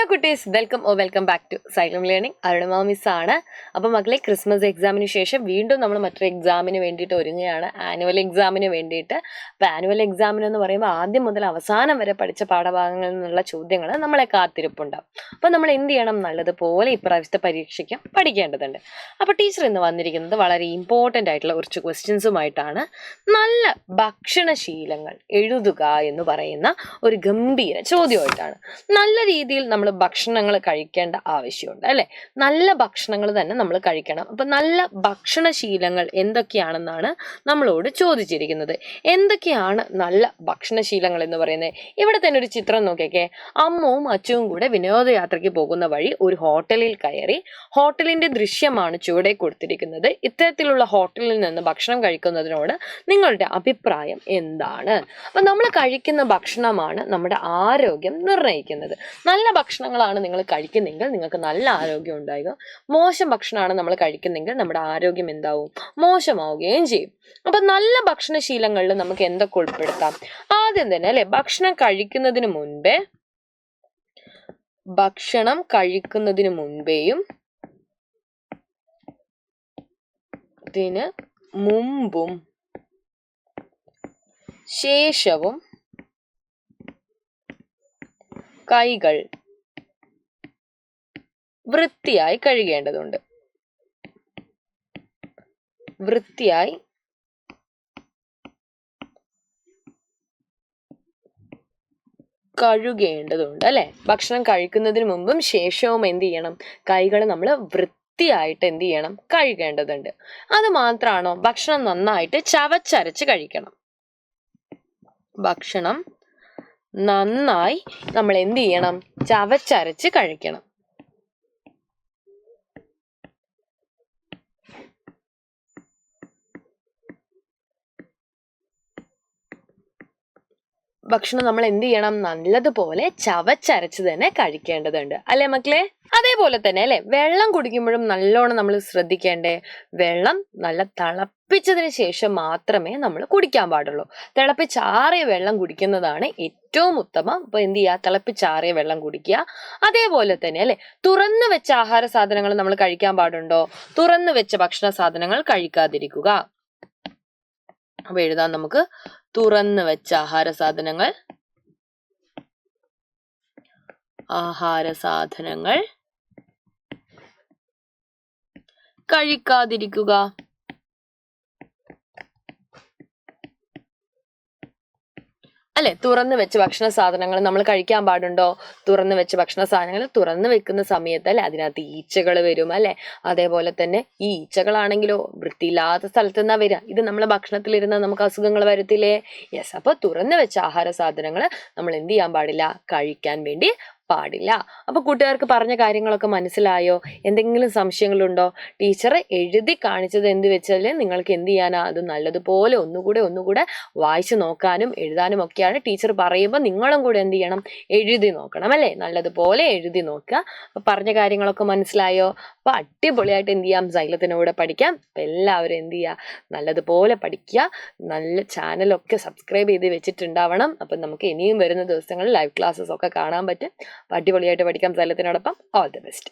കുട്ടീസ്, welcome back to Xylem learning. Aruna miss ആണ്. അപ്പോൾ മക്കളെ, ക്രിസ്മസ് എക്സാമിന് ശേഷം വീണ്ടും നമ്മൾ മറ്റൊരു എക്സാമിന് വേണ്ടിയിട്ട് ഒരുങ്ങുകയാണ്, ആനുവൽ എക്സാമിന് വേണ്ടിയിട്ട്. അപ്പോൾ ആനുവൽ എക്സാമിനെന്ന് പറയുമ്പോൾ ആദ്യം മുതൽ അവസാനം വരെ പഠിച്ച പാഠഭാഗങ്ങളിൽ നിന്നുള്ള ചോദ്യങ്ങൾ നമ്മളെ കാത്തിരിപ്പുണ്ടാവും. അപ്പോൾ നമ്മൾ എന്ത് ചെയ്യണം? നല്ലതുപോലെ ഇപ്രാവശ്യത്തെ പരീക്ഷയ്ക്ക് പഠിക്കേണ്ടതുണ്ട്. അപ്പോൾ ടീച്ചർ ഇന്ന് വന്നിരിക്കുന്നത് വളരെ ഇമ്പോർട്ടൻ്റ് ആയിട്ടുള്ള കുറച്ച് ക്വസ്റ്റ്യൻസുമായിട്ടാണ്. നല്ല ഭക്ഷണശീലങ്ങൾ എഴുതുക എന്ന് പറയുന്ന ഒരു ഗംഭീര ചോദ്യമായിട്ടാണ്. നല്ല രീതിയിൽ നമ്മൾ ഭക്ഷണങ്ങൾ കഴിക്കേണ്ട ആവശ്യമുണ്ട്, അല്ലെ? നല്ല ഭക്ഷണങ്ങൾ തന്നെ നമ്മൾ കഴിക്കണം. അപ്പൊ നല്ല ഭക്ഷണശീലങ്ങൾ എന്തൊക്കെയാണെന്നാണ് നമ്മളോട് ചോദിച്ചിരിക്കുന്നത്. എന്തൊക്കെയാണ് നല്ല ഭക്ഷണശീലങ്ങൾ എന്ന് പറയുന്നത്? ഇവിടെ തന്നെ ഒരു ചിത്രം നോക്കിയൊക്കെ. അമ്മവും അച്ഛവും കൂടെ വിനോദയാത്രയ്ക്ക് പോകുന്ന വഴി ഒരു ഹോട്ടലിൽ കയറി. ഹോട്ടലിന്റെ ദൃശ്യമാണ് ചുവടെ കൊടുത്തിരിക്കുന്നത്. ഇത്തരത്തിലുള്ള ഹോട്ടലിൽ നിന്ന് ഭക്ഷണം കഴിക്കുന്നതിനോട് നിങ്ങളുടെ അഭിപ്രായം എന്താണ്? അപ്പൊ നമ്മൾ കഴിക്കുന്ന ഭക്ഷണമാണ് നമ്മുടെ ആരോഗ്യം നിർണ്ണയിക്കുന്നത്. നല്ല ഭക്ഷണങ്ങളാണ് നിങ്ങൾ കഴിക്കുന്നെങ്കിൽ നിങ്ങൾക്ക് നല്ല ആരോഗ്യം ഉണ്ടാകുക. മോശം ഭക്ഷണമാണ് നമ്മൾ കഴിക്കുന്നെങ്കിൽ നമ്മുടെ ആരോഗ്യം എന്താവും? മോശമാവുകയും ചെയ്യും. അപ്പൊ നല്ല ഭക്ഷണശീലങ്ങളിൽ നമുക്ക് എന്തൊക്കെ ഉൾപ്പെടുത്താം? ആദ്യം തന്നെ, അല്ലെ, ഭക്ഷണം കഴിക്കുന്നതിന് മുൻപേയും ഇതിന് മുമ്പും ശേഷവും കൈകൾ വൃത്തിയായി കഴുകേണ്ടതുണ്ട്. അല്ലെ? ഭക്ഷണം കഴിക്കുന്നതിന് മുമ്പും ശേഷവും എന്ത് ചെയ്യണം? കൈകൾ നമ്മൾ വൃത്തിയായിട്ട് എന്ത് ചെയ്യണം? കഴുകേണ്ടതുണ്ട്. അത് മാത്രമാണോ? ഭക്ഷണം നന്നായിട്ട് ചവച്ചരച്ച് കഴിക്കണം. ഭക്ഷണം നന്നായി നമ്മൾ എന്ത് ചെയ്യണം? ചവച്ചരച്ച് കഴിക്കണം. ഭക്ഷണം നമ്മൾ എന്ത് ചെയ്യണം? നല്ലതുപോലെ ചവച്ചരച്ച് തന്നെ കഴിക്കേണ്ടതുണ്ട്, അല്ലെ മക്കളെ? അതേപോലെ തന്നെ, അല്ലെ, വെള്ളം കുടിക്കുമ്പോഴും നല്ലോണം നമ്മൾ ശ്രദ്ധിക്കേണ്ടേ. വെള്ളം നല്ല തിളപ്പിച്ചതിന് ശേഷം മാത്രമേ നമ്മൾ കുടിക്കാൻ പാടുള്ളൂ. തിളപ്പിച്ചാറിയ വെള്ളം കുടിക്കുന്നതാണ് ഏറ്റവും ഉത്തമം. അപ്പൊ എന്ത് ചെയ്യുക? തിളപ്പിച്ചാറിയ വെള്ളം കുടിക്കുക. അതേപോലെ തന്നെ, അല്ലെ, തുറന്നു വെച്ച ആഹാര സാധനങ്ങൾ നമ്മൾ കഴിക്കാൻ പാടുണ്ടോ? തുറന്നു വെച്ച ഭക്ഷണ സാധനങ്ങൾ കഴിക്കാതിരിക്കുക. അപ്പൊ എഴുതാൻ നമുക്ക്: തുറന്നു വെച്ച ആഹാര സാധനങ്ങൾ കഴിക്കാതിരിക്കുക. അല്ലെ, തുറന്നു വെച്ച ഭക്ഷണ സാധനങ്ങൾ നമ്മൾ കഴിക്കാൻ പാടുണ്ടോ? തുറന്നു വെച്ച ഭക്ഷണ സാധനങ്ങൾ തുറന്നു വെക്കുന്ന സമയത്ത്, അല്ലെ, അതിനകത്ത് ഈച്ചകൾ വരും, അല്ലെ? അതേപോലെ തന്നെ ഈ ഈച്ചകളാണെങ്കിലോ വൃത്തിയില്ലാത്ത സ്ഥലത്ത് നിന്നാ വരിക. ഇത് നമ്മളെ ഭക്ഷണത്തിലിരുന്ന് നമുക്ക് അസുഖങ്ങൾ വരത്തില്ലേ? യെസ്. അപ്പൊ തുറന്നു വെച്ച ആഹാര സാധനങ്ങൾ നമ്മൾ എന്ത് ചെയ്യാൻ പാടില്ല? കഴിക്കാൻ വേണ്ടി പാടില്ല. അപ്പൊ കൂട്ടുകാർക്ക് പറഞ്ഞ കാര്യങ്ങളൊക്കെ മനസ്സിലായോ? എന്തെങ്കിലും സംശയങ്ങളുണ്ടോ? ടീച്ചർ എഴുതി കാണിച്ചത് എന്ത് വെച്ചാൽ നിങ്ങൾക്ക് എന്ത് ചെയ്യാനാ? അത് നല്ലതുപോലെ ഒന്നുകൂടെ വായിച്ചു നോക്കാനും എഴുതാനും ഒക്കെയാണ് ടീച്ചർ പറയുമ്പോൾ നിങ്ങളും കൂടെ എന്ത് ചെയ്യണം? എഴുതി നോക്കണം, അല്ലെ? നല്ലതുപോലെ എഴുതി നോക്കുക. അപ്പൊ പറഞ്ഞ കാര്യങ്ങളൊക്കെ മനസ്സിലായോ? അപ്പൊ അടിപൊളിയായിട്ട് എന്ത് ചെയ്യാം? സൈലത്തിനൂടെ പഠിക്കാം. അപ്പൊ എല്ലാവരും എന്ത് ചെയ്യുക? നല്ലതുപോലെ പഠിക്കുക. നല്ല ചാനലൊക്കെ സബ്സ്ക്രൈബ് ചെയ്ത് വെച്ചിട്ടുണ്ടാവണം. അപ്പൊ നമുക്ക് ഇനിയും വരുന്ന ദിവസങ്ങളിൽ ലൈവ് ക്ലാസ്സസ് ഒക്കെ കാണാൻ പറ്റും. അടിപൊളിയായിട്ട് പഠിക്കാം സൈലത്തിനോടൊപ്പം. All the best.